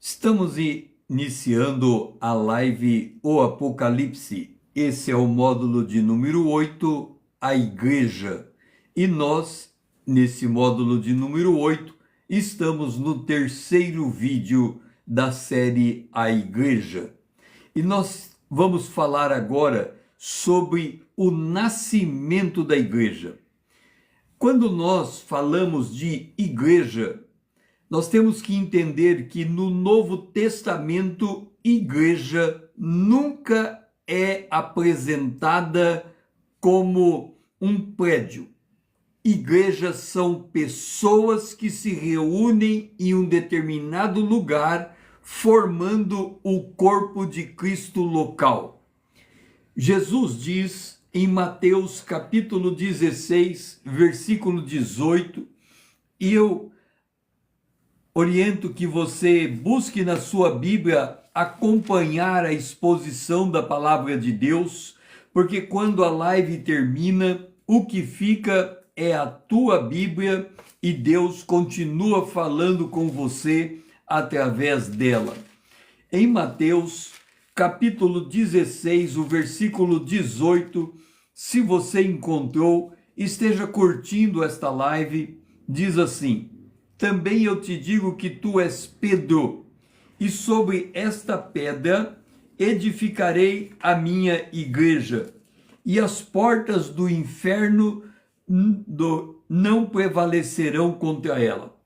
Estamos iniciando a live O Apocalipse. Esse é o módulo de número 8, a Igreja. E nós, nesse módulo de número 8, estamos no terceiro vídeo da série A Igreja. E nós vamos falar agora sobre o nascimento da igreja. Quando nós falamos de igreja, nós temos que entender que no Novo Testamento, igreja nunca é apresentada como um prédio. Igrejas são pessoas que se reúnem em um determinado lugar, formando o corpo de Cristo local. Jesus diz em Mateus capítulo 16, versículo 18, e eu oriento que você busque na sua Bíblia acompanhar a exposição da palavra de Deus, porque quando a live termina, o que fica é a tua Bíblia e Deus continua falando com você através dela. Em Mateus capítulo 16, o versículo 18, se você encontrou, esteja curtindo esta live, diz assim: também eu te digo que tu és Pedro, e sobre esta pedra edificarei a minha igreja, e as portas do inferno não prevalecerão contra ela.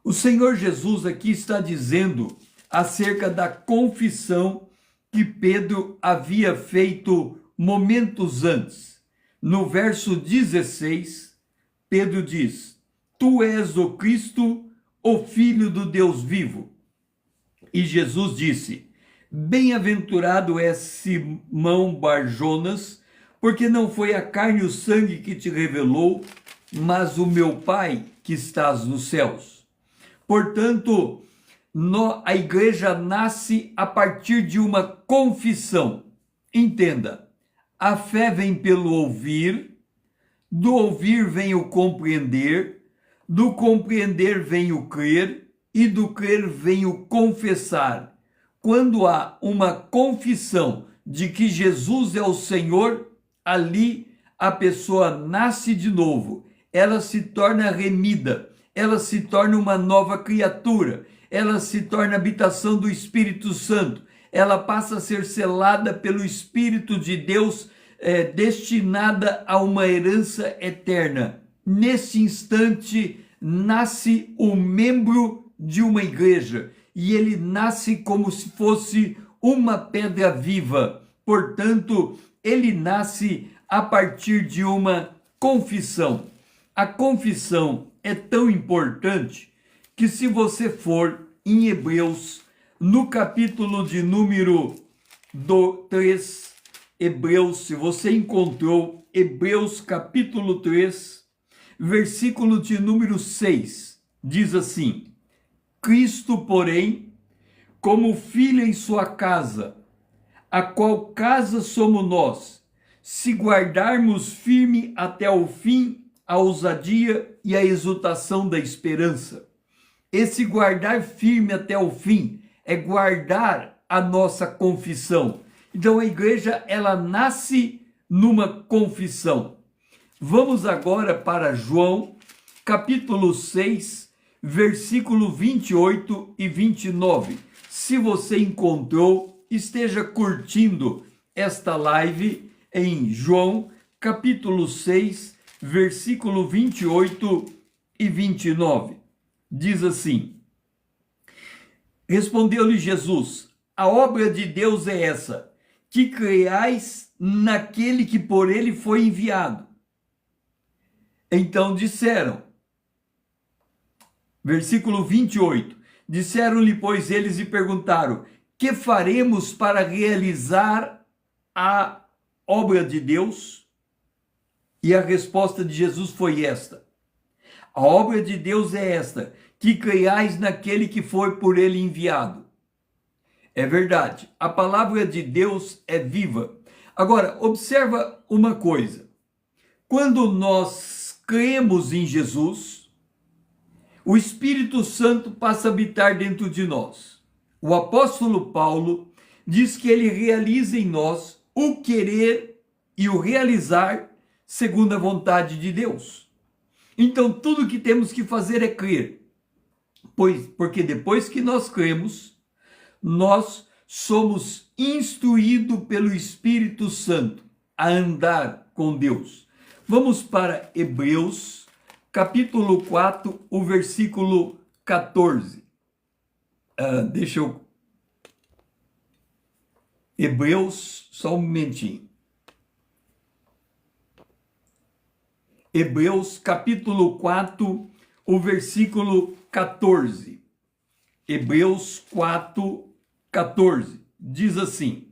O Senhor Jesus aqui está dizendo acerca da confissão que Pedro havia feito momentos antes. No verso 16, Pedro diz: tu és o Cristo, o Filho do Deus vivo. E Jesus disse: bem-aventurado és Simão Barjonas, porque não foi a carne e o sangue que te revelou, mas o meu Pai que estás nos céus. Portanto, a igreja nasce a partir de uma confissão. Entenda, a fé vem pelo ouvir, do ouvir vem o compreender, do compreender vem o crer, e do crer vem o confessar. Quando há uma confissão de que Jesus é o Senhor, ali a pessoa nasce de novo, ela se torna remida, ela se torna uma nova criatura, ela se torna habitação do Espírito Santo, ela passa a ser selada pelo Espírito de Deus, destinada a uma herança eterna. Nesse instante, nasce o membro de uma igreja, e ele nasce como se fosse uma pedra viva. Portanto, ele nasce a partir de uma confissão. A confissão é tão importante que, se você for em Hebreus, no capítulo de número 3, Hebreus, se você encontrou, Hebreus capítulo 3, versículo de número 6, diz assim: Cristo, porém, como filho em sua casa, a qual casa somos nós, se guardarmos firme até o fim a ousadia e a exultação da esperança. Esse guardar firme até o fim é guardar a nossa confissão. Então a igreja, ela nasce numa confissão. Vamos agora para João, capítulo 6, versículo 28 e 29. Se você encontrou, esteja curtindo esta live em João, capítulo 6, versículo 28 e 29. Diz assim: respondeu-lhe Jesus: a obra de Deus é essa, que creiais naquele que por ele foi enviado. Então disseram, versículo 28, disseram-lhe, pois, eles e perguntaram: que faremos para realizar a obra de Deus? E a resposta de Jesus foi esta: a obra de Deus é esta, que creiais naquele que foi por ele enviado. É verdade, a palavra de Deus é viva. Agora, observa uma coisa. Quando nós cremos em Jesus, o Espírito Santo passa a habitar dentro de nós. o apóstolo Paulo diz que ele realiza em nós o querer e o realizar segundo a vontade de Deus. Então, tudo que temos que fazer é crer, porque depois que nós cremos, nós somos instruídos pelo Espírito Santo a andar com Deus. Vamos para Hebreus, capítulo 4, o versículo 14. Hebreus, só um momentinho. Hebreus, capítulo 4, o versículo 14. Hebreus 4, 14. Diz assim: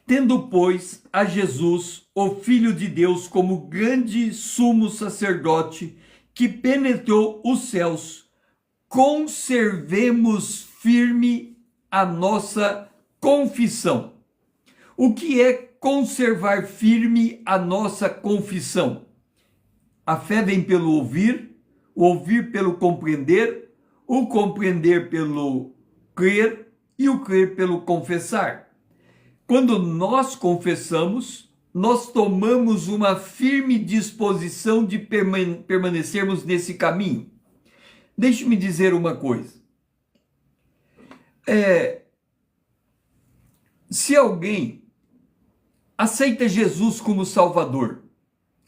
tendo, pois, a Jesus, o Filho de Deus, como grande sumo sacerdote que penetrou os céus, conservemos firme a nossa confissão. O que é conservar firme a nossa confissão? A fé vem pelo ouvir, o ouvir pelo compreender, o compreender pelo crer e o crer pelo confessar. Quando nós confessamos, nós tomamos uma firme disposição de permanecermos nesse caminho. Deixe-me dizer uma coisa. Se alguém aceita Jesus como Salvador,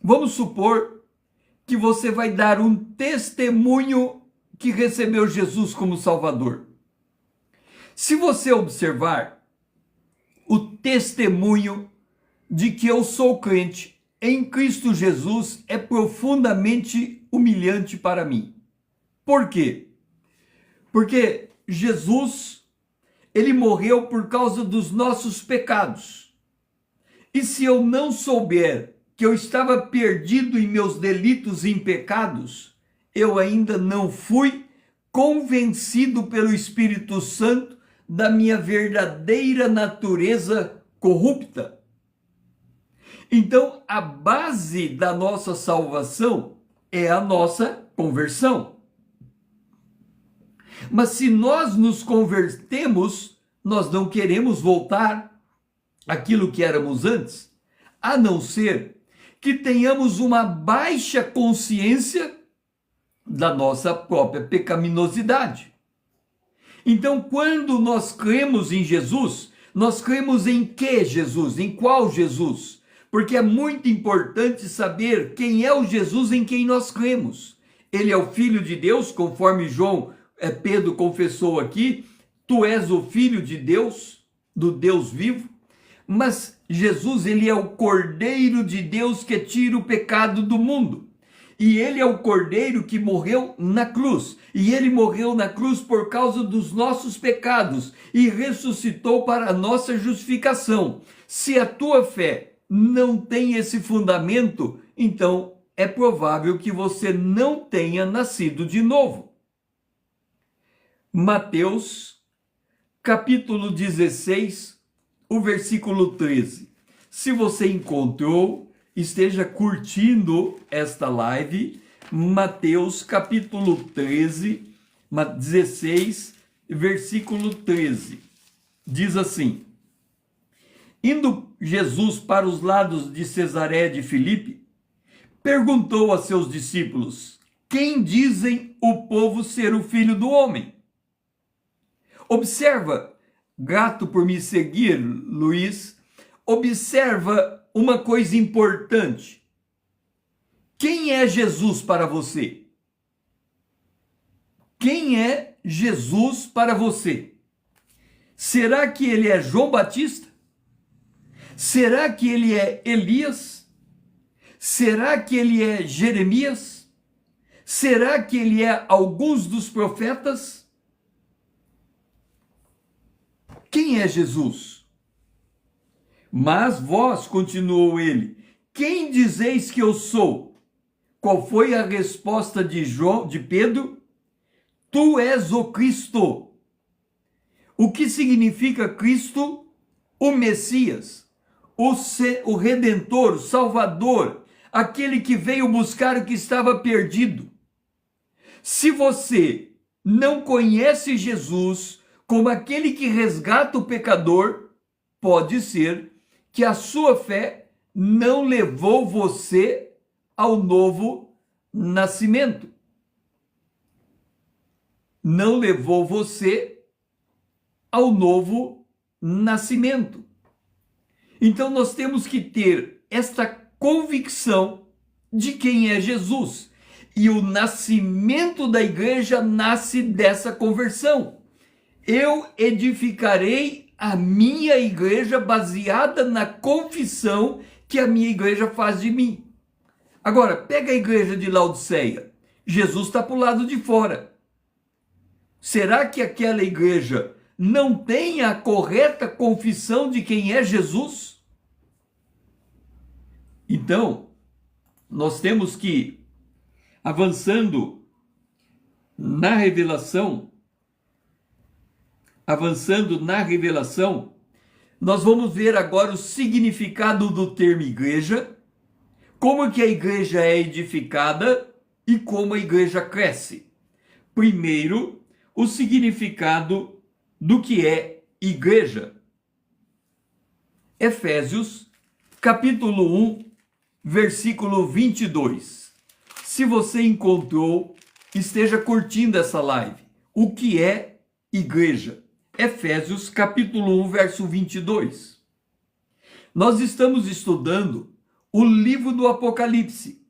vamos supor que você vai dar um testemunho que recebeu Jesus como Salvador. Se você observar o testemunho de que eu sou crente em Cristo Jesus, é profundamente humilhante para mim. Por quê? Porque Jesus, ele morreu por causa dos nossos pecados. E se eu não souber que eu estava perdido em meus delitos e em pecados, eu ainda não fui convencido pelo Espírito Santo da minha verdadeira natureza corrupta. Então, a base da nossa salvação é a nossa conversão. Mas se nós nos convertemos, nós não queremos voltar àquilo que éramos antes, a não ser que tenhamos uma baixa consciência da nossa própria pecaminosidade. Então, quando nós cremos em Jesus, nós cremos em que Jesus? Em qual Jesus? Porque é muito importante saber quem é o Jesus em quem nós cremos. Ele é o Filho de Deus, conforme Pedro confessou aqui, tu és o Filho de Deus, do Deus vivo, mas Jesus, ele é o Cordeiro de Deus que tira o pecado do mundo. E ele é o Cordeiro que morreu na cruz. E ele morreu na cruz por causa dos nossos pecados e ressuscitou para a nossa justificação. Se a tua fé não tem esse fundamento, então é provável que você não tenha nascido de novo. Mateus, capítulo 16, o versículo 13. Se você encontrou, esteja curtindo esta live. Mateus, capítulo 16, versículo 13. Diz assim: indo Jesus para os lados de Cesareia de Filipe, perguntou a seus discípulos: quem dizem o povo ser o Filho do Homem? Observa, grato por me seguir, Luiz, observa uma coisa importante. Quem é Jesus para você? Quem é Jesus para você? Será que ele é João Batista? Será que ele é Elias? Será que ele é Jeremias? Será que ele é alguns dos profetas? Quem é Jesus? Mas vós, continuou ele, quem dizeis que eu sou? Qual foi a resposta de Pedro? Tu és o Cristo. O que significa Cristo? O Messias, o Redentor, o Salvador, aquele que veio buscar o que estava perdido. Se você não conhece Jesus, como aquele que resgata o pecador, pode ser que a sua fé não levou você ao novo nascimento. Não levou você ao novo nascimento. Então nós temos que ter esta convicção de quem é Jesus. E o nascimento da igreja nasce dessa conversão. Eu edificarei a minha igreja baseada na confissão que a minha igreja faz de mim. Agora, pega a igreja de Laodiceia. Jesus está para o lado de fora. Será que aquela igreja não tem a correta confissão de quem é Jesus? Então, nós temos que, avançando na revelação, nós vamos ver agora o significado do termo igreja, como que a igreja é edificada e como a igreja cresce. Primeiro, o significado do que é igreja. Efésios, capítulo 1, versículo 22. Se você encontrou, esteja curtindo essa live. O que é igreja? Efésios, capítulo 1, verso 22. Nós estamos estudando o livro do Apocalipse.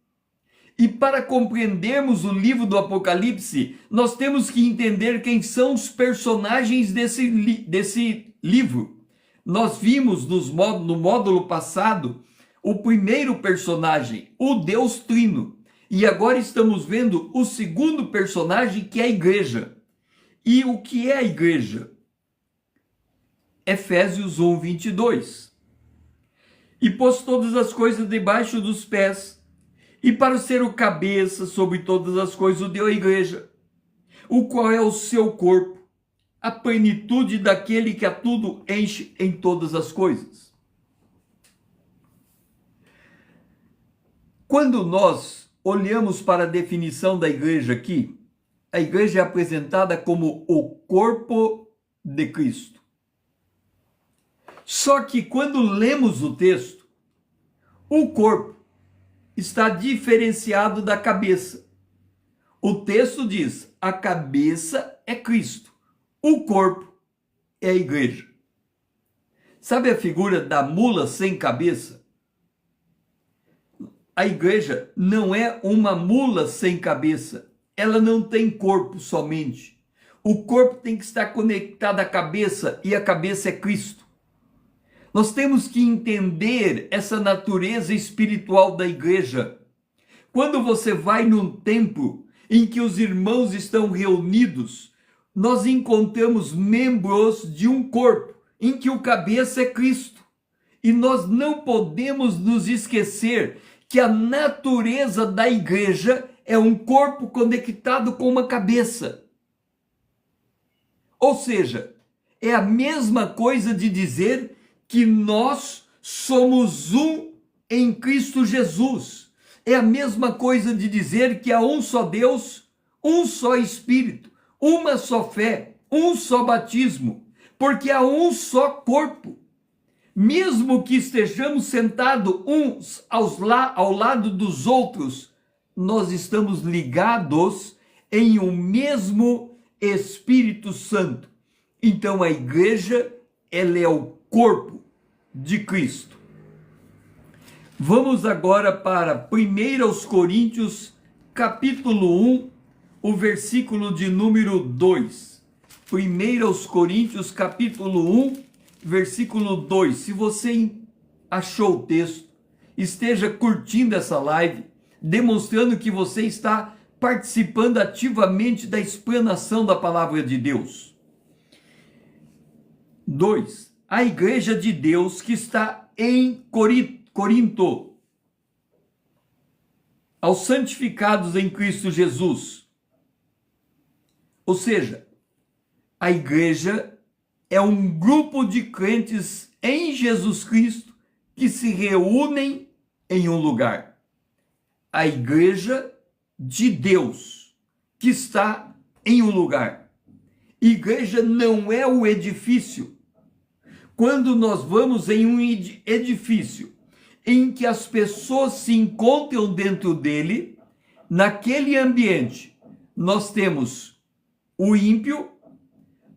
E para compreendermos o livro do Apocalipse, nós temos que entender quem são os personagens desse livro. Nós vimos no módulo passado o primeiro personagem, o Deus Trino. E agora estamos vendo o segundo personagem, que é a igreja. E o que é a igreja? Efésios 1, 22. E pôs todas as coisas debaixo dos pés, e para ser o cabeça sobre todas as coisas o deu à igreja, o qual é o seu corpo, a plenitude daquele que a tudo enche em todas as coisas. Quando nós olhamos para a definição da igreja aqui, a igreja é apresentada como o corpo de Cristo. Só que quando lemos o texto, o corpo está diferenciado da cabeça. O texto diz: a cabeça é Cristo, o corpo é a igreja. Sabe a figura da mula sem cabeça? A igreja não é uma mula sem cabeça. Ela não tem corpo somente. O corpo tem que estar conectado à cabeça, e a cabeça é Cristo. Nós temos que entender essa natureza espiritual da igreja. Quando você vai num templo em que os irmãos estão reunidos, nós encontramos membros de um corpo em que o cabeça é Cristo. E nós não podemos nos esquecer que a natureza da igreja é um corpo conectado com uma cabeça. Ou seja, é a mesma coisa de dizer que nós somos um em Cristo Jesus. É a mesma coisa de dizer que há um só Deus, um só Espírito, uma só fé, um só batismo, porque há um só corpo. Mesmo que estejamos sentados uns ao lado dos outros, nós estamos ligados em um mesmo Espírito Santo. Então a igreja, ela é o corpo de Cristo. Vamos agora para 1 Coríntios, capítulo 1, o versículo de número 2. 1 Coríntios, capítulo 1, versículo 2. Se você achou o texto, esteja curtindo essa live, demonstrando que você está participando ativamente da explanação da palavra de Deus. 2. A igreja de Deus que está em Corinto, aos santificados em Cristo Jesus. Ou seja, a igreja é um grupo de crentes em Jesus Cristo que se reúnem em um lugar. A igreja de Deus que está em um lugar. Igreja não é o edifício. Quando nós vamos em um edifício em que as pessoas se encontram dentro dele, naquele ambiente, nós temos o ímpio,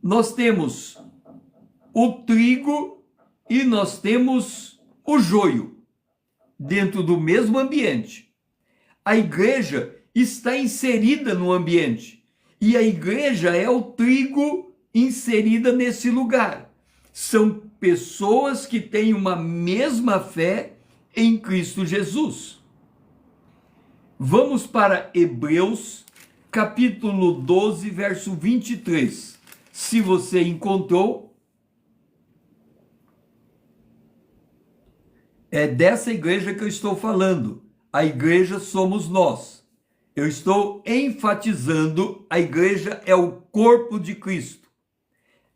nós temos o trigo e nós temos o joio dentro do mesmo ambiente. A igreja está inserida no ambiente e a igreja é o trigo inserida nesse lugar. São pessoas que têm uma mesma fé em Cristo Jesus. Vamos para Hebreus, capítulo 12, verso 23. Se você encontrou, é dessa igreja que eu estou falando. A igreja somos nós. Eu estou enfatizando, a igreja é o corpo de Cristo.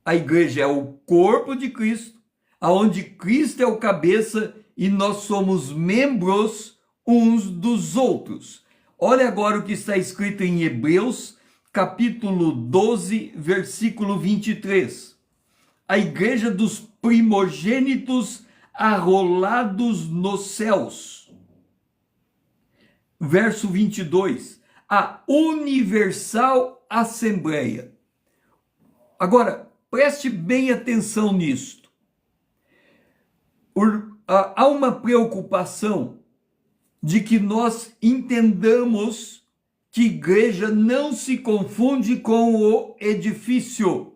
A igreja é o corpo de Cristo, aonde Cristo é o cabeça e nós somos membros uns dos outros. Olha agora o que está escrito em Hebreus, capítulo 12, versículo 23. A igreja dos primogênitos arrolados nos céus. Verso 22. A universal assembleia. Agora, preste bem atenção nisto. Há uma preocupação de que nós entendamos que igreja não se confunde com o edifício.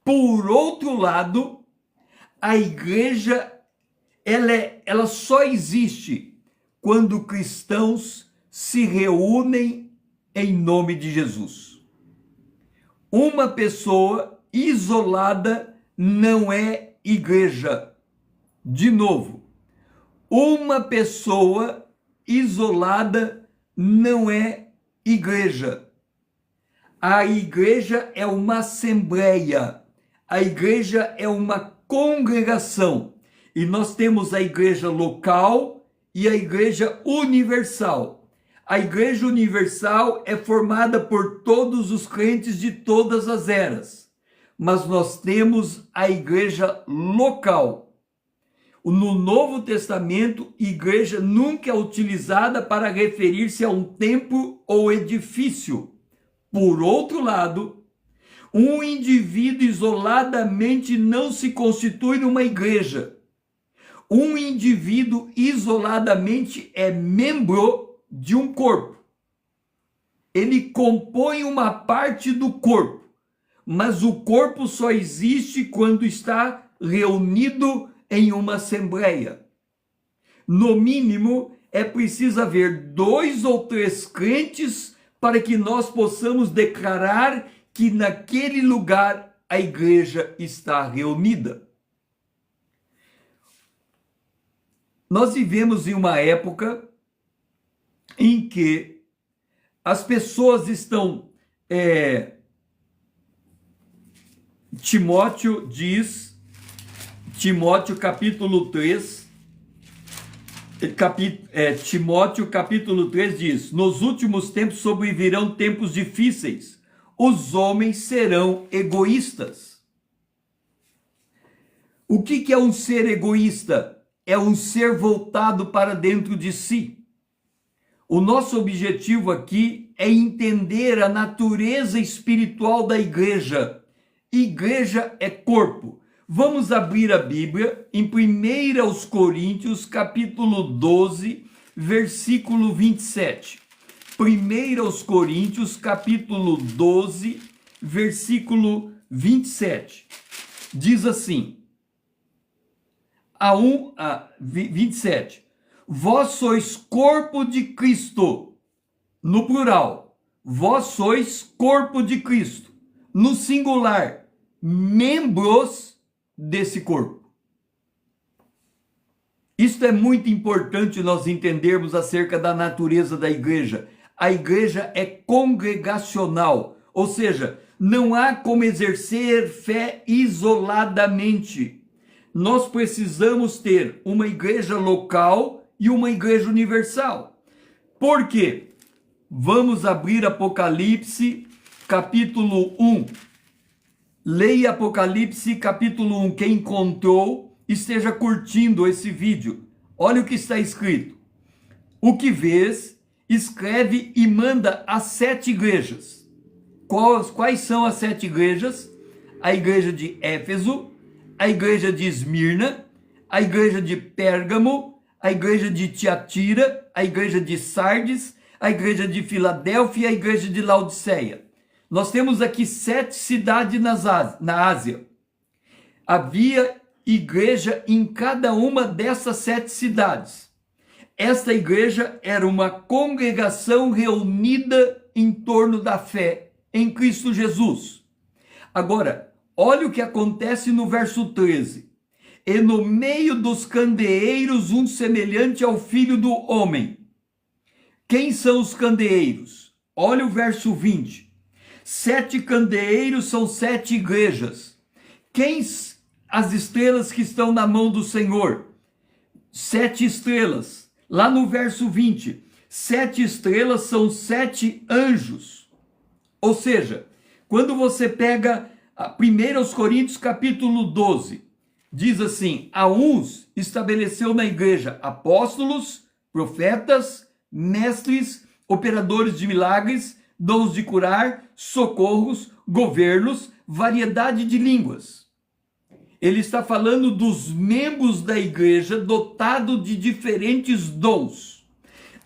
Por outro lado, a igreja ela só existe quando cristãos se reúnem em nome de Jesus. Uma pessoa isolada não é igreja. De novo, uma pessoa isolada não é igreja. A igreja é uma assembleia. A igreja é uma congregação. E nós temos a igreja local e a igreja universal. A igreja universal é formada por todos os crentes de todas as eras. Mas nós temos a igreja local. No Novo Testamento, igreja nunca é utilizada para referir-se a um templo ou edifício. Por outro lado, um indivíduo isoladamente não se constitui numa igreja. Um indivíduo isoladamente é membro de um corpo. Ele compõe uma parte do corpo, mas o corpo só existe quando está reunido em uma assembleia. No mínimo, é preciso haver 2 ou 3 crentes para que nós possamos declarar que naquele lugar a igreja está reunida. Nós vivemos em uma época em que as pessoas estão... Timóteo diz, Timóteo capítulo 3, Timóteo capítulo 3 diz: nos últimos tempos sobrevirão tempos difíceis, os homens serão egoístas. O que é um ser egoísta? É um ser voltado para dentro de si. O nosso objetivo aqui é entender a natureza espiritual da igreja. Igreja é corpo. Vamos abrir a Bíblia em 1 Coríntios, capítulo 12, versículo 27. 1 Coríntios, capítulo 12, versículo 27. Diz assim, 27. Vós sois corpo de Cristo, no plural. Vós sois corpo de Cristo, no singular, membros desse corpo. Isto é muito importante nós entendermos acerca da natureza da igreja. A igreja é congregacional, ou seja, não há como exercer fé isoladamente. Nós precisamos ter uma igreja local e uma igreja universal. Por quê? Vamos abrir Apocalipse, capítulo 1. Leia Apocalipse, capítulo 1. Quem encontrou, esteja curtindo esse vídeo. Olha o que está escrito. O que vês, escreve e manda às 7 igrejas. Quais são as 7 igrejas? A igreja de Éfeso, a igreja de Esmirna, a igreja de Pérgamo, a igreja de Tiatira, a igreja de Sardes, a igreja de Filadélfia e a igreja de Laodiceia. Nós temos aqui 7 cidades na Ásia. Havia igreja em cada uma dessas 7 cidades. Esta igreja era uma congregação reunida em torno da fé em Cristo Jesus. Agora, olha o que acontece no verso 13. E no meio dos candeeiros um semelhante ao filho do homem. Quem são os candeeiros? Olha o verso 20. 7 candeeiros são 7 igrejas. Quem as estrelas que estão na mão do Senhor? 7 estrelas. Lá no verso 20, 7 estrelas são 7 anjos. Ou seja, quando você pega 1 Coríntios capítulo 12, diz assim: a uns estabeleceu na igreja apóstolos, profetas, mestres, operadores de milagres, dons de curar, socorros, governos, variedade de línguas. Ele está falando dos membros da igreja dotados de diferentes dons.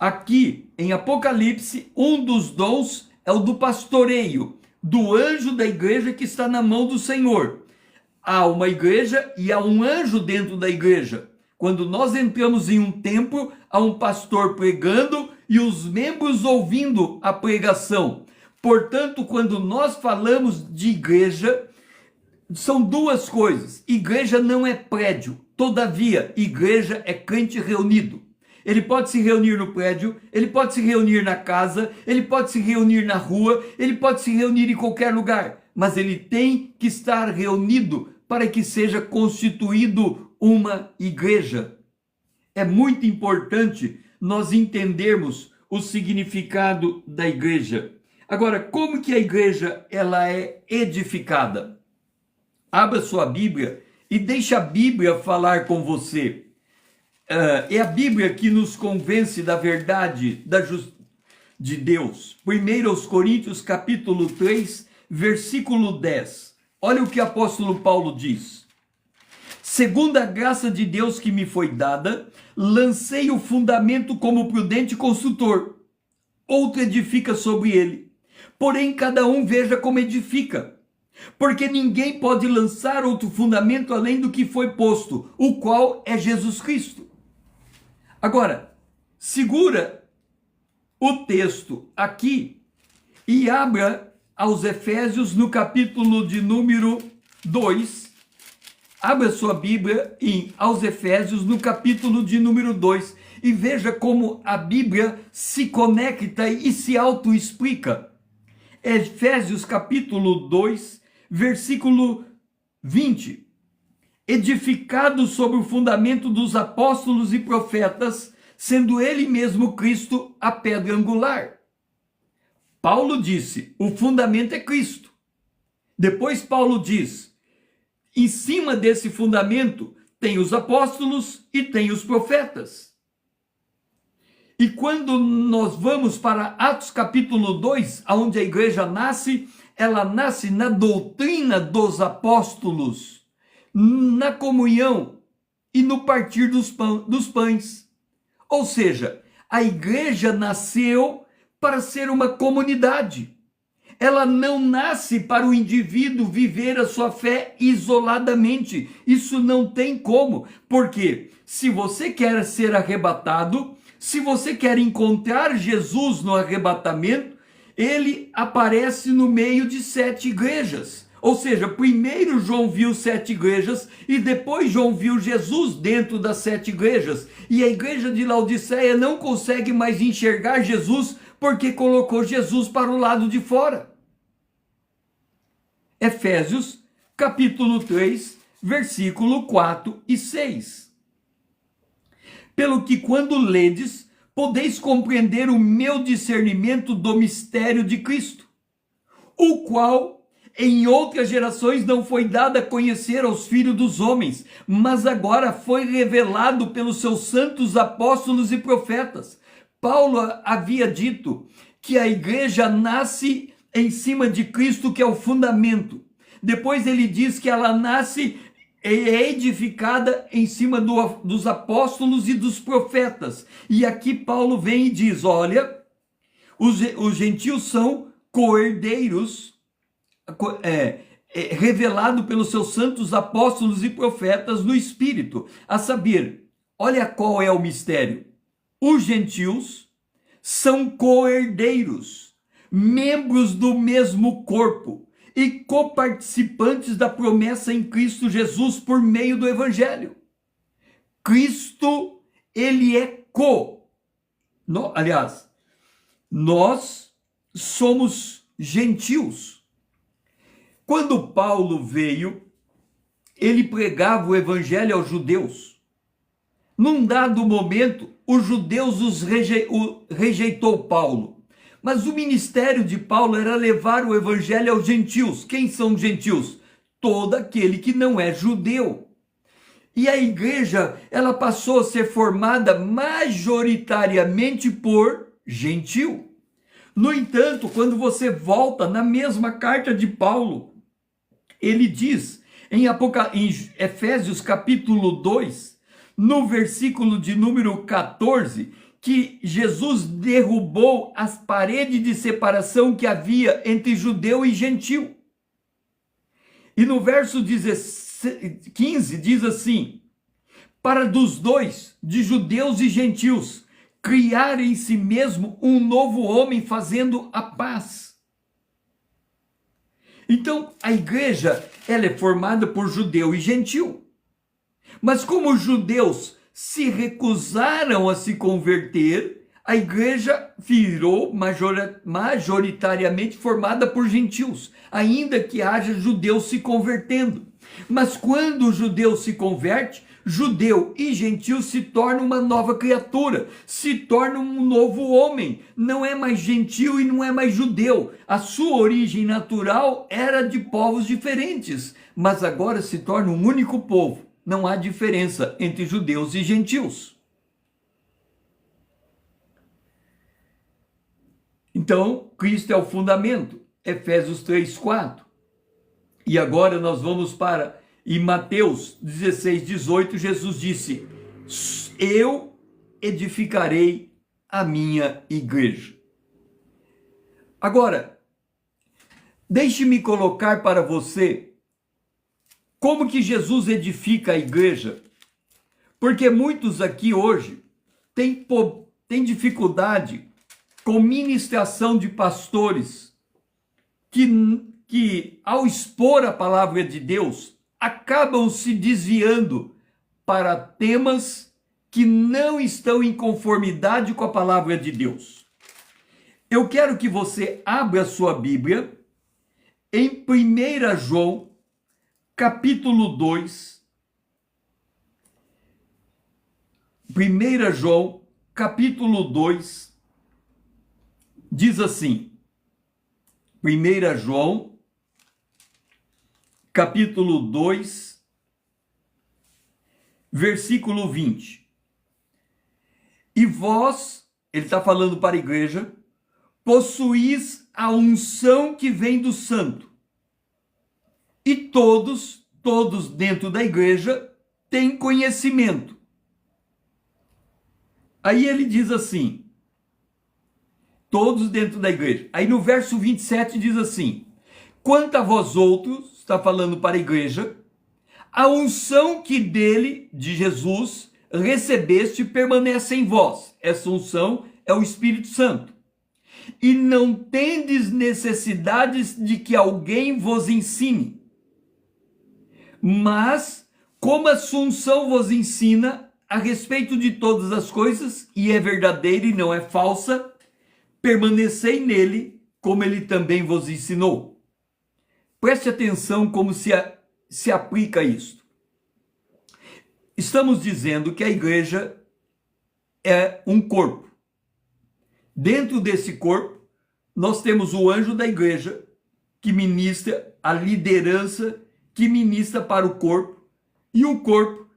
Aqui, em Apocalipse, um dos dons é o do pastoreio, do anjo da igreja que está na mão do Senhor. Há uma igreja e há um anjo dentro da igreja. Quando nós entramos em um templo, há um pastor pregando e os membros ouvindo a pregação. Portanto, quando nós falamos de igreja, são duas coisas. Igreja não é prédio. Todavia, igreja é crente reunido. Ele pode se reunir no prédio, ele pode se reunir na casa, ele pode se reunir na rua, ele pode se reunir em qualquer lugar. Mas ele tem que estar reunido para que seja constituído uma igreja. É muito importante nós entendermos o significado da igreja. Agora, como que a igreja ela é edificada? Abra sua Bíblia e deixe a Bíblia falar com você. É a Bíblia que nos convence da verdade de Deus. 1 Coríntios capítulo 3, versículo 10. Olha o que o apóstolo Paulo diz. Segundo a graça de Deus que me foi dada, lancei o fundamento como prudente construtor. Outro edifica sobre ele. Porém, cada um veja como edifica. Porque ninguém pode lançar outro fundamento além do que foi posto, o qual é Jesus Cristo. Agora, segura o texto aqui e abra aos Efésios no capítulo de número 2. Abra sua Bíblia aos Efésios no capítulo de número 2 e veja como a Bíblia se conecta e se autoexplica. Efésios capítulo 2, versículo 20. Edificado sobre o fundamento dos apóstolos e profetas, sendo ele mesmo Cristo a pedra angular. Paulo disse, o fundamento é Cristo. Depois Paulo diz, em cima desse fundamento tem os apóstolos e tem os profetas. E quando nós vamos para Atos capítulo 2, onde a igreja nasce, ela nasce na doutrina dos apóstolos, na comunhão e no partir dos pães. Ou seja, a igreja nasceu para ser uma comunidade. Ela não nasce para o indivíduo viver a sua fé isoladamente. Isso não tem como. Porque se você quer ser arrebatado, se você quer encontrar Jesus no arrebatamento, ele aparece no meio de 7 igrejas. Ou seja, primeiro João viu 7 igrejas e depois João viu Jesus dentro das 7 igrejas. E a igreja de Laodiceia não consegue mais enxergar Jesus porque colocou Jesus para o lado de fora. Efésios, capítulo 3, versículo 4 e 6. Pelo que quando ledes, podeis compreender o meu discernimento do mistério de Cristo, o qual em outras gerações não foi dado a conhecer aos filhos dos homens, mas agora foi revelado pelos seus santos apóstolos e profetas. Paulo havia dito que a igreja nasce em cima de Cristo, que é o fundamento. Depois ele diz que ela nasce e é edificada em cima dos apóstolos e dos profetas. E aqui Paulo vem e diz, olha, os gentios são co-herdeiros, revelado pelos seus santos apóstolos e profetas no Espírito. A saber, olha qual é o mistério. Os gentios são co-herdeiros, membros do mesmo corpo e coparticipantes da promessa em Cristo Jesus por meio do Evangelho. Cristo, ele é aliás, nós somos gentios. Quando Paulo veio, ele pregava o Evangelho aos judeus. Num dado momento, os judeus rejeitou Paulo. Mas o ministério de Paulo era levar o evangelho aos gentios. Quem são os gentios? Todo aquele que não é judeu. E a igreja, ela passou a ser formada majoritariamente por gentil. No entanto, quando você volta na mesma carta de Paulo, ele diz em Efésios capítulo 2, no versículo de número 14, que Jesus derrubou as paredes de separação que havia entre judeu e gentil. E no verso 15 diz assim, para dos dois, de judeus e gentios, criar em si mesmo um novo homem fazendo a paz. Então, a igreja, ela é formada por judeu e gentil. Mas como os judeus se recusaram a se converter, a igreja virou majoritariamente formada por gentios, ainda que haja judeus se convertendo. Mas quando o judeu se converte, judeu e gentil se tornam uma nova criatura, se tornam um novo homem, não é mais gentil e não é mais judeu. A sua origem natural era de povos diferentes, mas agora se torna um único povo. Não há diferença entre judeus e gentios. Então, Cristo é o fundamento. Efésios 3:4. E agora nós vamos para... Em Mateus 16:18, Jesus disse, eu edificarei a minha igreja. Agora, deixe-me colocar para você como que Jesus edifica a igreja? Porque muitos aqui hoje têm dificuldade com ministração de pastores que ao expor a palavra de Deus, acabam se desviando para temas que não estão em conformidade com a palavra de Deus. Eu quero que você abra a sua Bíblia em 1 João, capítulo 2, 1 João, capítulo 2, diz assim, 1 João, capítulo 2, versículo 20. E vós, ele está falando para a igreja, possuís a unção que vem do santo. E todos dentro da igreja têm conhecimento. Aí ele diz assim, todos dentro da igreja. Aí no verso 27 diz assim, quanto a vós outros, está falando para a igreja, a unção que dele, de Jesus, recebeste permanece em vós. Essa unção é o Espírito Santo. E não tendes necessidades de que alguém vos ensine. Mas, como a sua unção vos ensina a respeito de todas as coisas, e é verdadeira e não é falsa, permanecei nele, como ele também vos ensinou. Preste atenção como se aplica isto. Estamos dizendo que a igreja é um corpo. Dentro desse corpo, nós temos o anjo da igreja, que ministra, a liderança que ministra para o corpo, e o corpo,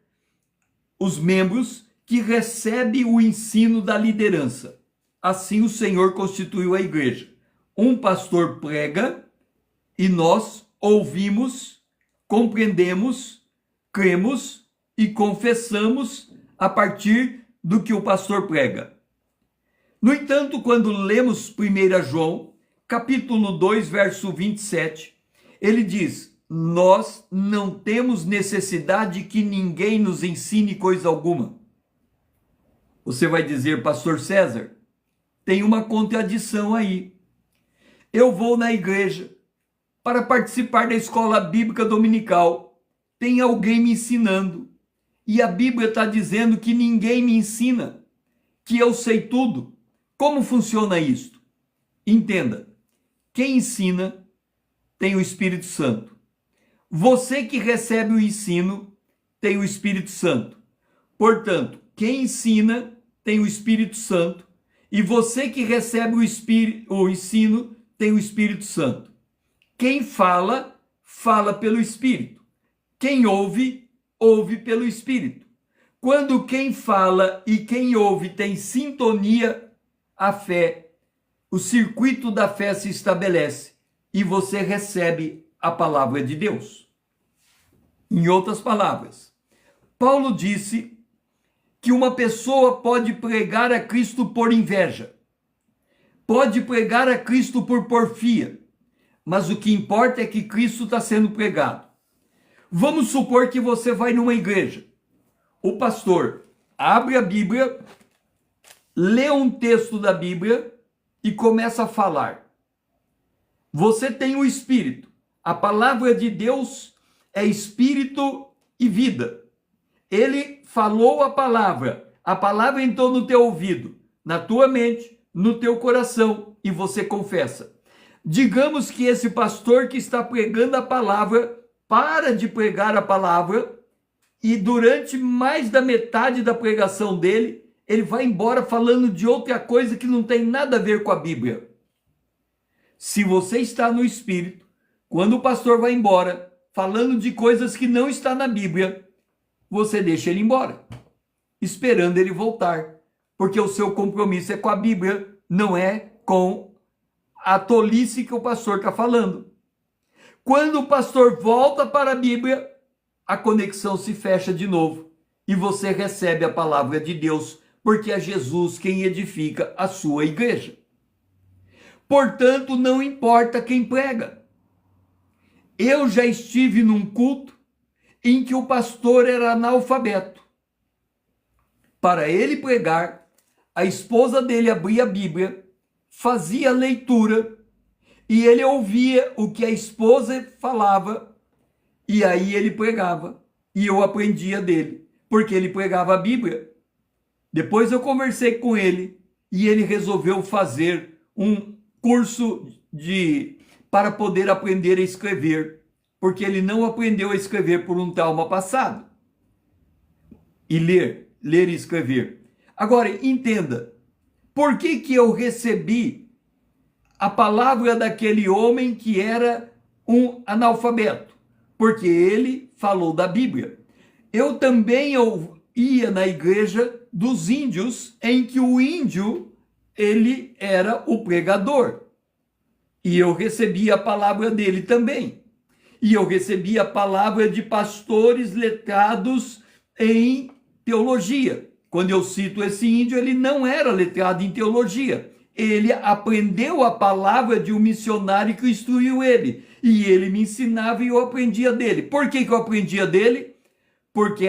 os membros que recebem o ensino da liderança. Assim o Senhor constituiu a igreja. Um pastor prega e nós ouvimos, compreendemos, cremos e confessamos a partir do que o pastor prega. No entanto, quando lemos 1 João, capítulo 2, verso 27, ele diz: nós não temos necessidade que ninguém nos ensine coisa alguma. Você vai dizer, pastor César, tem uma contradição aí. Eu vou na igreja para participar da escola bíblica dominical. Tem alguém me ensinando. E a Bíblia está dizendo que ninguém me ensina, que eu sei tudo. Como funciona isto? Entenda, quem ensina tem o Espírito Santo. Você que recebe o ensino tem o Espírito Santo. Portanto, quem ensina tem o Espírito Santo. E você que recebe o ensino tem o Espírito Santo. Quem fala, fala pelo Espírito. Quem ouve, ouve pelo Espírito. Quando quem fala e quem ouve tem sintonia, a fé, o circuito da fé se estabelece e você recebe a palavra de Deus. Em outras palavras, Paulo disse que uma pessoa pode pregar a Cristo por inveja, pode pregar a Cristo por porfia, mas o que importa é que Cristo está sendo pregado. Vamos supor que você vai numa igreja, o pastor abre a Bíblia, lê um texto da Bíblia e começa a falar. Você tem o Espírito, a palavra de Deus é Espírito e vida. Ele falou a palavra entrou no teu ouvido, na tua mente, no teu coração e você confessa. Digamos que esse pastor que está pregando a palavra para de pregar a palavra e durante mais da metade da pregação dele, ele vai embora falando de outra coisa que não tem nada a ver com a Bíblia. Se você está no Espírito, quando o pastor vai embora falando de coisas que não está na Bíblia, você deixa ele embora, esperando ele voltar, porque o seu compromisso é com a Bíblia, não é com a tolice que o pastor está falando. Quando o pastor volta para a Bíblia, a conexão se fecha de novo e você recebe a palavra de Deus, porque é Jesus quem edifica a sua igreja. Portanto, não importa quem prega. Eu já estive num culto em que o pastor era analfabeto. Para ele pregar, a esposa dele abria a Bíblia, fazia a leitura e ele ouvia o que a esposa falava e aí ele pregava. E eu aprendia dele, porque ele pregava a Bíblia. Depois eu conversei com ele e ele resolveu fazer um curso para poder aprender a escrever, porque ele não aprendeu a escrever por um trauma passado. E ler e escrever. Agora, entenda, por que eu recebi a palavra daquele homem que era um analfabeto? Porque ele falou da Bíblia. Eu também ia na igreja dos índios, em que o índio, ele era o pregador. E eu recebi a palavra dele também. E eu recebi a palavra de pastores letrados em teologia. Quando eu cito esse índio, ele não era letrado em teologia. Ele aprendeu a palavra de um missionário que instruiu ele. E ele me ensinava e eu aprendia dele. Por que eu aprendia dele? Porque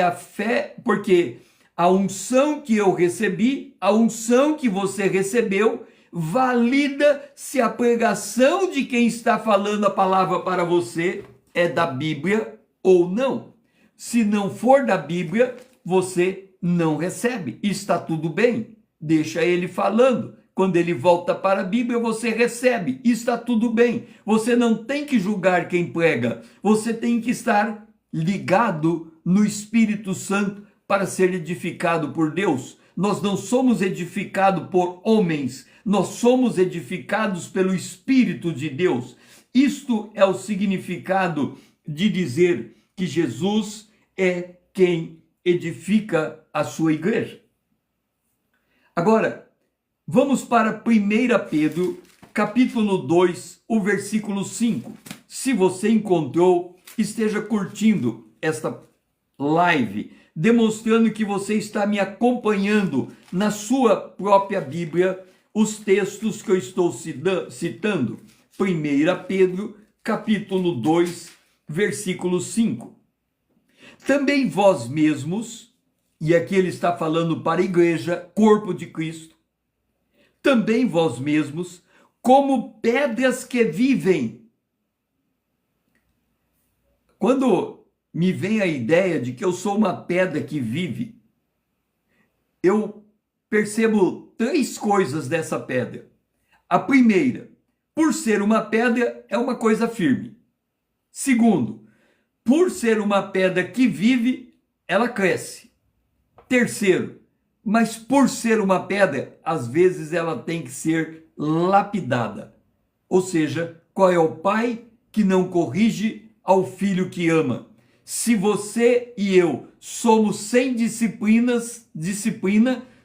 a unção que eu recebi, a unção que você recebeu, valida se a pregação de quem está falando a palavra para você é da Bíblia ou não. Se não for da Bíblia, você não recebe. Está tudo bem. Deixa ele falando. Quando ele volta para a Bíblia, você recebe. Está tudo bem. Você não tem que julgar quem prega. Você tem que estar ligado no Espírito Santo para ser edificado por Deus. Nós não somos edificados por homens. Nós somos edificados pelo Espírito de Deus. Isto é o significado de dizer que Jesus é quem edifica a sua igreja. Agora, vamos para 1 Pedro, capítulo 2, o versículo 5. Se você encontrou, esteja curtindo esta live, demonstrando que você está me acompanhando na sua própria Bíblia, os textos que eu estou citando. 1 Pedro, capítulo 2, versículo 5. Também vós mesmos, e aqui ele está falando para a igreja, corpo de Cristo, também vós mesmos, como pedras que vivem. Quando me vem a ideia de que eu sou uma pedra que vive, eu percebo 3 coisas dessa pedra. A primeira, por ser uma pedra, é uma coisa firme. Segundo, por ser uma pedra que vive, ela cresce. Terceiro, mas por ser uma pedra, às vezes ela tem que ser lapidada. Ou seja, qual é o pai que não corrige ao filho que ama? Se você e eu somos sem disciplina,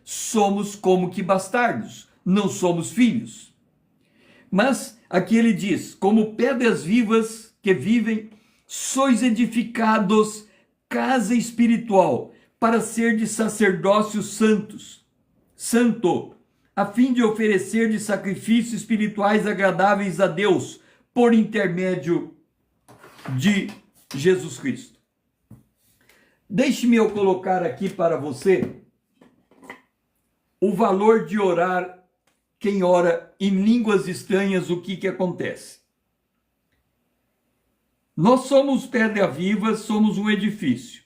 somos como que bastardos, não somos filhos. Mas aqui ele diz, como pedras vivas que vivem, sois edificados casa espiritual, para ser de sacerdócios santo, a fim de oferecer de sacrifícios espirituais agradáveis a Deus, por intermédio de Jesus Cristo. Deixe-me eu colocar aqui para você o valor de orar. Quem ora em línguas estranhas, o que acontece? Nós somos pedra viva, somos um edifício.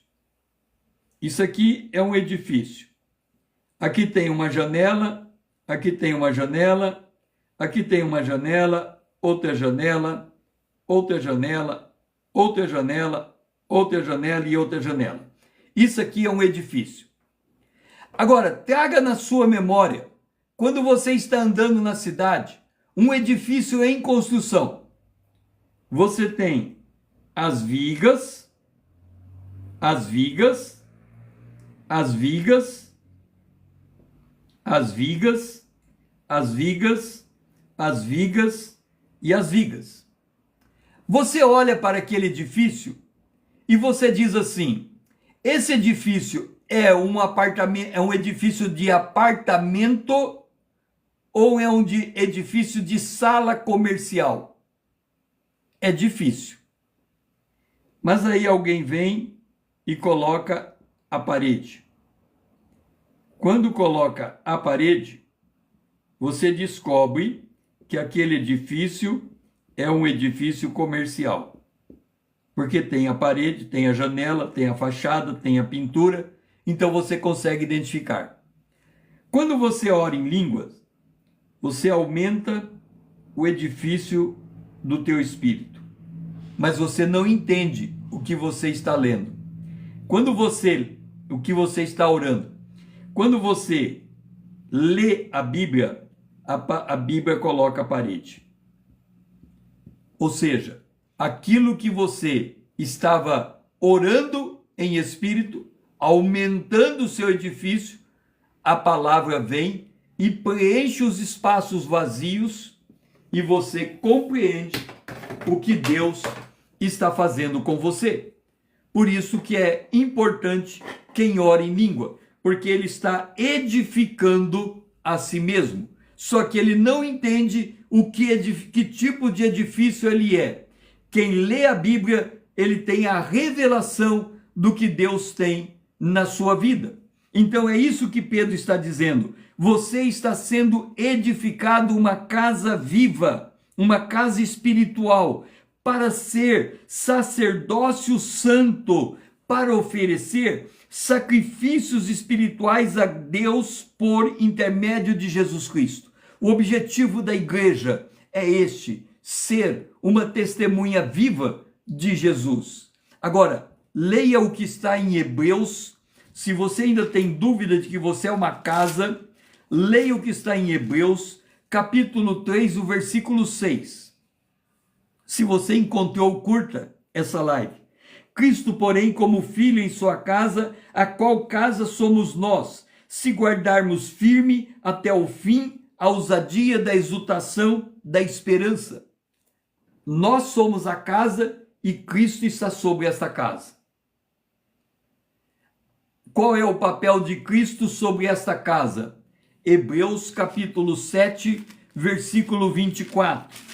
Isso aqui é um edifício. Aqui tem uma janela, aqui tem uma janela, aqui tem uma janela, outra janela, outra janela, outra janela, outra janela e outra janela. Isso aqui é um edifício. Agora, traga na sua memória, quando você está andando na cidade, um edifício em construção. Você tem as vigas, as vigas, as vigas, as vigas, as vigas, as vigas e as vigas. Você olha para aquele edifício e você diz assim: esse edifício é um edifício de apartamento ou é um edifício de sala comercial? É difícil. Mas aí alguém vem e coloca a parede. Quando coloca a parede, você descobre que aquele edifício é um edifício comercial. Porque tem a parede, tem a janela, tem a fachada, tem a pintura, então você consegue identificar. Quando você ora em línguas, você aumenta o edifício do teu espírito, mas você não entende o que você está lendo. O que você está orando. Quando você lê a Bíblia coloca a parede. Ou seja, aquilo que você estava orando em espírito, aumentando o seu edifício, a palavra vem e preenche os espaços vazios e você compreende o que Deus está fazendo com você. Por isso que é importante quem ora em língua, porque ele está edificando a si mesmo. Só que ele não entende que tipo de edifício ele é. Quem lê a Bíblia, ele tem a revelação do que Deus tem na sua vida. Então é isso que Pedro está dizendo. Você está sendo edificado uma casa viva, uma casa espiritual, para ser sacerdócio santo, para oferecer sacrifícios espirituais a Deus por intermédio de Jesus Cristo. O objetivo da igreja é este: ser uma testemunha viva de Jesus. Agora, leia o que está em Hebreus. Se você ainda tem dúvida de que você é uma casa, leia o que está em Hebreus, capítulo 3, o versículo 6. se você encontrou curta essa live. Cristo, porém, como filho em sua casa, a qual casa somos nós, se guardarmos firme até o fim a ousadia da exultação da esperança. Nós somos a casa e Cristo está sobre esta casa. Qual é o papel de Cristo sobre esta casa? Hebreus capítulo 7, versículo 24.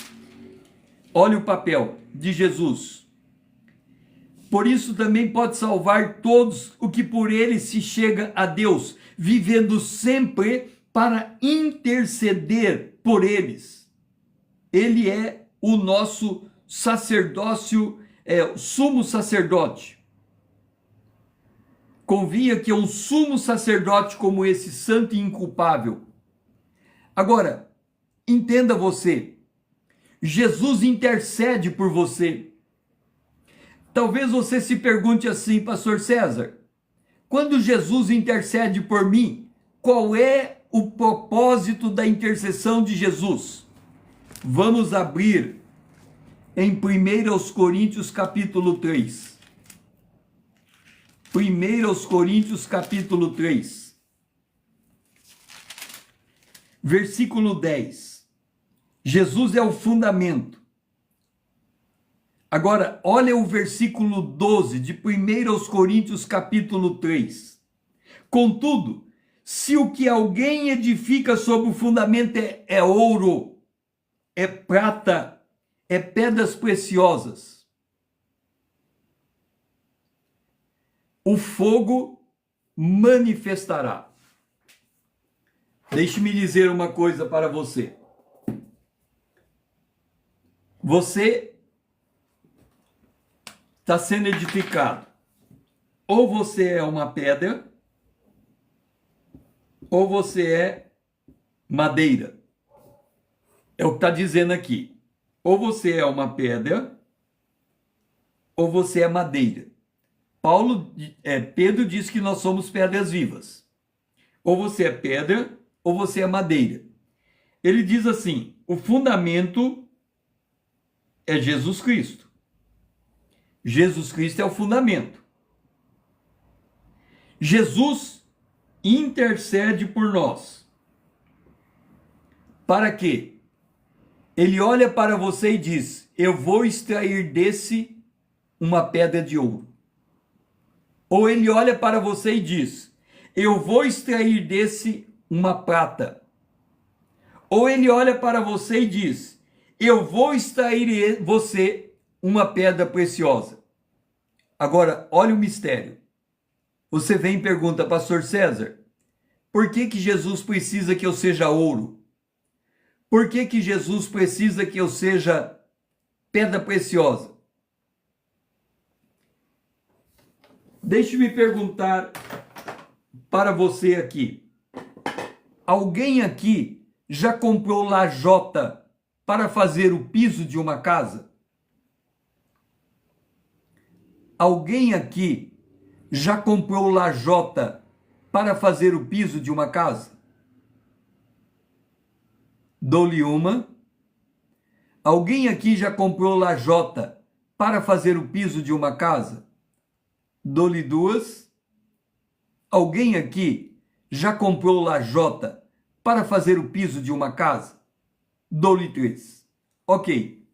Olha o papel de Jesus. Por isso também pode salvar todos o que por ele se chega a Deus, vivendo sempre para interceder por eles. Ele é o nosso sacerdócio, sumo sacerdote. Convinha que um sumo sacerdote como esse, santo e inculpável. Agora, entenda você, Jesus intercede por você. Talvez você se pergunte assim, pastor César, quando Jesus intercede por mim, qual é o propósito da intercessão de Jesus? Vamos abrir em 1 Coríntios capítulo 3. 1 Coríntios capítulo 3. Versículo 10. Jesus é o fundamento. Agora, olha o versículo 12 de 1 Coríntios capítulo 3. Contudo, se o que alguém edifica sobre o fundamento é ouro, é prata, é pedras preciosas, o fogo manifestará. Deixe-me dizer uma coisa para você. Você está sendo edificado. Ou você é uma pedra, ou você é madeira. É o que está dizendo aqui. Ou você é uma pedra, ou você é madeira. Pedro diz que nós somos pedras vivas. Ou você é pedra, ou você é madeira. Ele diz assim, o fundamento é Jesus Cristo. Jesus Cristo é o fundamento. Jesus intercede por nós. Para quê? Ele olha para você e diz, eu vou extrair desse uma pedra de ouro. Ou ele olha para você e diz, eu vou extrair desse uma prata. Ou ele olha para você e diz, eu vou extrair você uma pedra preciosa. Agora, olha o mistério. Você vem e pergunta, pastor César, por que Jesus precisa que eu seja ouro? Por que Jesus precisa que eu seja pedra preciosa? Deixe-me perguntar para você aqui. Alguém aqui já comprou lajota para fazer o piso de uma casa? Alguém aqui já comprou lajota para fazer o piso de uma casa? Dou-lhe uma. Alguém aqui já comprou lajota para fazer o piso de uma casa? Dou-lhe duas. Alguém aqui já comprou lajota para fazer o piso de uma casa? Dou-lhe três. Ok.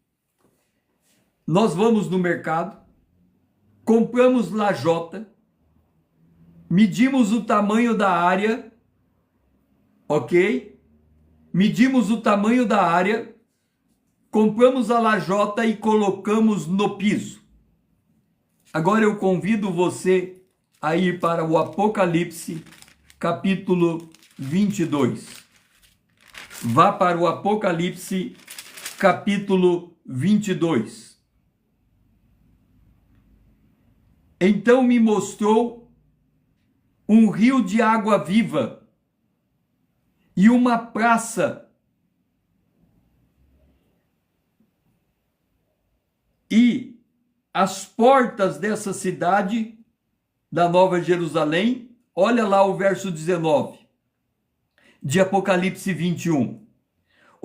Nós vamos no mercado, compramos lajota, medimos o tamanho da área, ok? Medimos o tamanho da área, compramos a lajota e colocamos no piso. Agora eu convido você a ir para o Apocalipse, capítulo 22. Vá para o Apocalipse, capítulo 22. Então me mostrou um rio de água viva e uma praça, e as portas dessa cidade, da Nova Jerusalém, olha lá o verso 19, de Apocalipse 21.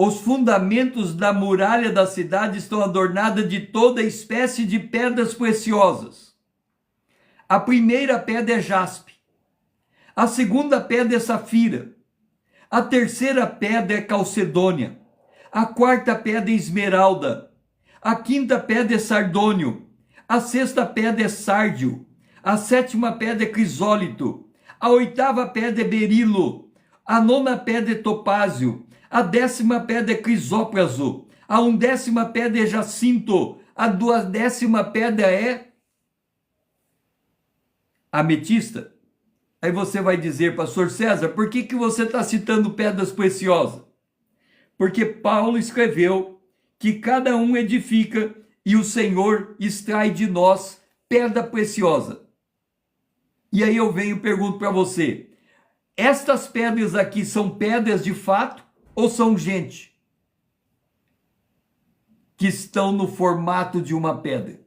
Os fundamentos da muralha da cidade estão adornados de toda espécie de pedras preciosas. A primeira pedra é jaspe. A segunda pedra é safira. A terceira pedra é calcedônia. A quarta pedra é esmeralda. A quinta pedra é sardônio. A sexta pedra é sárdio. A sétima pedra é crisólito. A oitava pedra é berilo. A nona pedra é topázio. A 10ª pedra é crisópraso. A 11ª pedra é jacinto. A 12ª pedra é ametista. Aí você vai dizer, pastor César, por que você está citando pedras preciosas? Porque Paulo escreveu que cada um edifica e o Senhor extrai de nós pedra preciosa. E aí eu venho e pergunto para você, estas pedras aqui são pedras de fato ou são gente que estão no formato de uma pedra?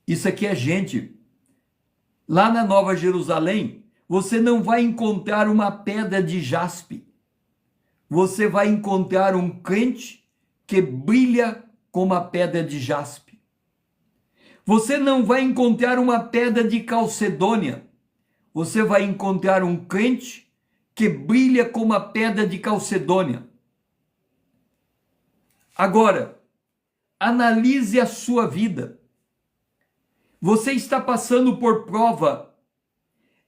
Isso aqui é gente. Lá na Nova Jerusalém, você não vai encontrar uma pedra de jaspe. Você vai encontrar um crente que brilha como a pedra de jaspe. Você não vai encontrar uma pedra de calcedônia. Você vai encontrar um crente que brilha como a pedra de calcedônia. Agora, analise a sua vida. Você está passando por prova.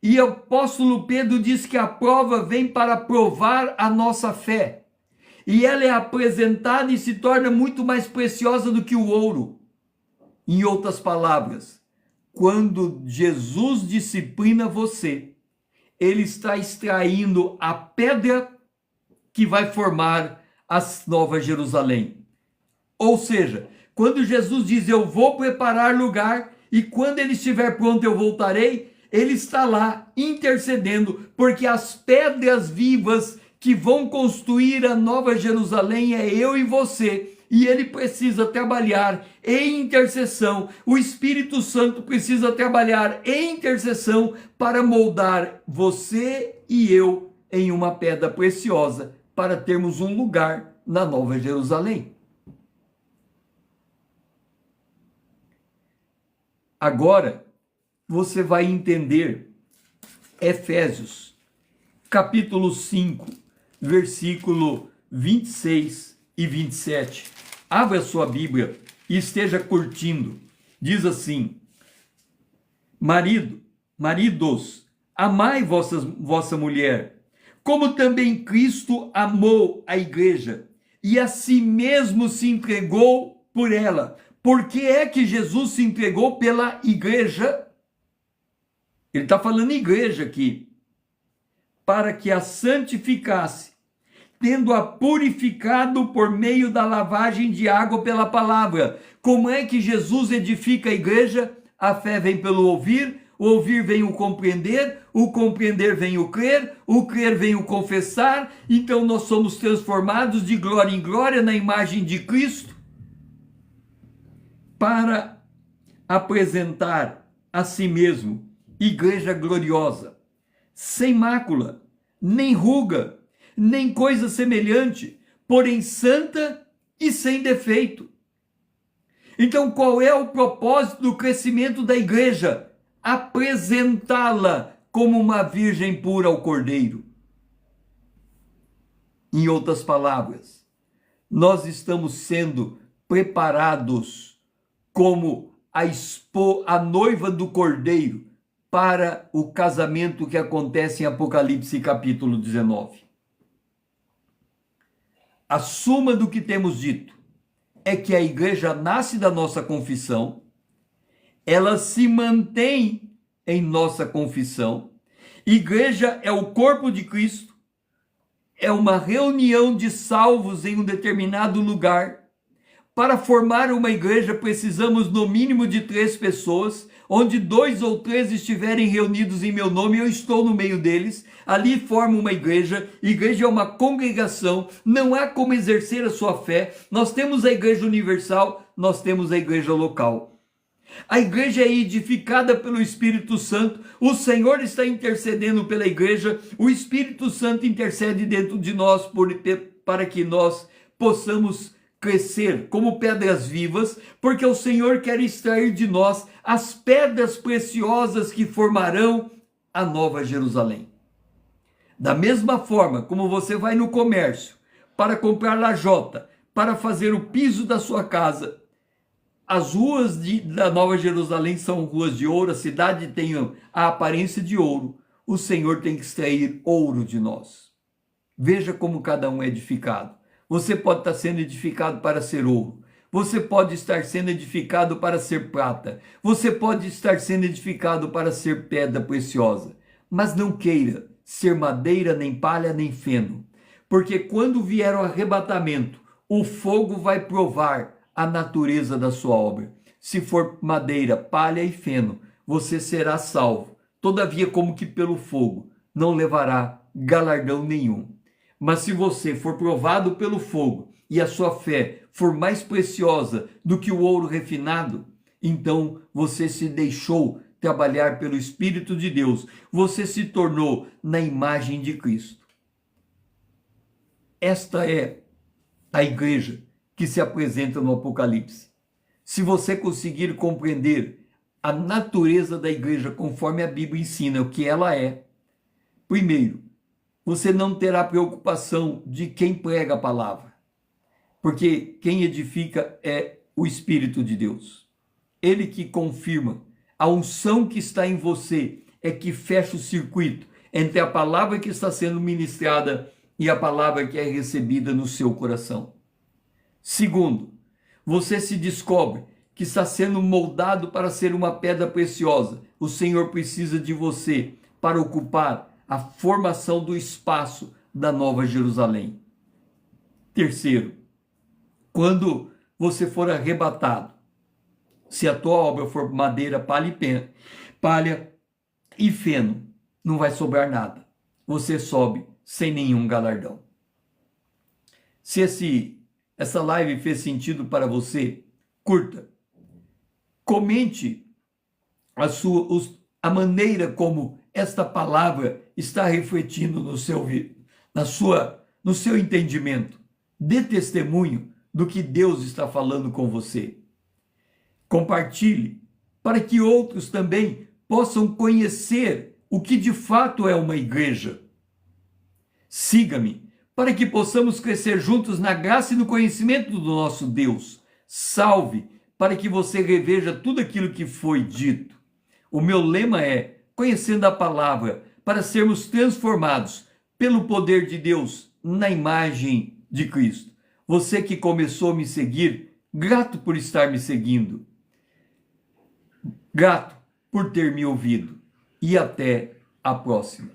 E o apóstolo Pedro diz que a prova vem para provar a nossa fé. E ela é apresentada e se torna muito mais preciosa do que o ouro. Em outras palavras, quando Jesus disciplina você, ele está extraindo a pedra que vai formar a Nova Jerusalém. Ou seja, quando Jesus diz, eu vou preparar lugar, e quando ele estiver pronto eu voltarei, ele está lá intercedendo, porque as pedras vivas que vão construir a Nova Jerusalém é eu e você, e ele precisa trabalhar em intercessão, o Espírito Santo precisa trabalhar em intercessão para moldar você e eu em uma pedra preciosa, para termos um lugar na Nova Jerusalém. Agora, você vai entender Efésios, capítulo 5, versículo 26 e 27. Abra sua Bíblia e esteja curtindo. Diz assim, maridos, amai vossa mulher, como também Cristo amou a igreja, e a si mesmo se entregou por ela. Por que é que Jesus se entregou pela igreja? Ele está falando igreja aqui. Para que a santificasse, tendo-a purificado por meio da lavagem de água pela palavra. Como é que Jesus edifica a igreja? A fé vem pelo ouvir, o ouvir vem o compreender vem o crer vem o confessar. Então nós somos transformados de glória em glória na imagem de Cristo, para apresentar a si mesmo igreja gloriosa, sem mácula, nem ruga, nem coisa semelhante, porém santa e sem defeito. Então, qual é o propósito do crescimento da igreja? Apresentá-la como uma virgem pura ao Cordeiro. Em outras palavras, nós estamos sendo preparados como a noiva do Cordeiro para o casamento que acontece em Apocalipse capítulo 19. A suma do que temos dito é que a igreja nasce da nossa confissão, ela se mantém em nossa confissão. Igreja é o corpo de Cristo, é uma reunião de salvos em um determinado lugar. Para formar uma igreja precisamos no mínimo de 3 pessoas, onde 2 ou 3 estiverem reunidos em meu nome, eu estou no meio deles, ali forma uma igreja. Igreja é uma congregação, não há como exercer a sua fé. Nós temos a igreja universal, nós temos a igreja local. A igreja é edificada pelo Espírito Santo, o Senhor está intercedendo pela igreja, o Espírito Santo intercede dentro de nós para que nós possamos crescer como pedras vivas, porque o Senhor quer extrair de nós as pedras preciosas que formarão a Nova Jerusalém. Da mesma forma como você vai no comércio para comprar lajota, para fazer o piso da sua casa, as ruas da Nova Jerusalém são ruas de ouro, a cidade tem a aparência de ouro. O Senhor tem que extrair ouro de nós. Veja como cada um é edificado. Você pode estar sendo edificado para ser ouro. Você pode estar sendo edificado para ser prata. Você pode estar sendo edificado para ser pedra preciosa. Mas não queira ser madeira, nem palha, nem feno. Porque quando vier o arrebatamento, o fogo vai provar a natureza da sua obra. Se for madeira, palha e feno, você será salvo. Todavia, como que pelo fogo, não levará galardão nenhum. Mas se você for provado pelo fogo e a sua fé for mais preciosa do que o ouro refinado, então você se deixou trabalhar pelo Espírito de Deus. Você se tornou na imagem de Cristo. Esta é a igreja que se apresenta no Apocalipse. Se você conseguir compreender a natureza da igreja conforme a Bíblia ensina o que ela é, primeiro, você não terá preocupação de quem prega a palavra, porque quem edifica é o Espírito de Deus. Ele que confirma. A unção que está em você é que fecha o circuito entre a palavra que está sendo ministrada e a palavra que é recebida no seu coração. Segundo, você se descobre que está sendo moldado para ser uma pedra preciosa. O Senhor precisa de você para ocupar a formação do espaço da Nova Jerusalém. Terceiro, quando você for arrebatado, se a tua obra for madeira, palha e feno, não vai sobrar nada. Você sobe sem nenhum galardão. Se essa live fez sentido para você, curta. Comente a maneira como esta palavra está refletindo no seu entendimento. Dê testemunho do que Deus está falando com você. Compartilhe para que outros também possam conhecer o que de fato é uma igreja. Siga-me para que possamos crescer juntos na graça e no conhecimento do nosso Deus. Salve para que você reveja tudo aquilo que foi dito. O meu lema é: conhecendo a palavra, para sermos transformados pelo poder de Deus na imagem de Cristo. Você que começou a me seguir, grato por estar me seguindo. Grato por ter me ouvido. E até a próxima.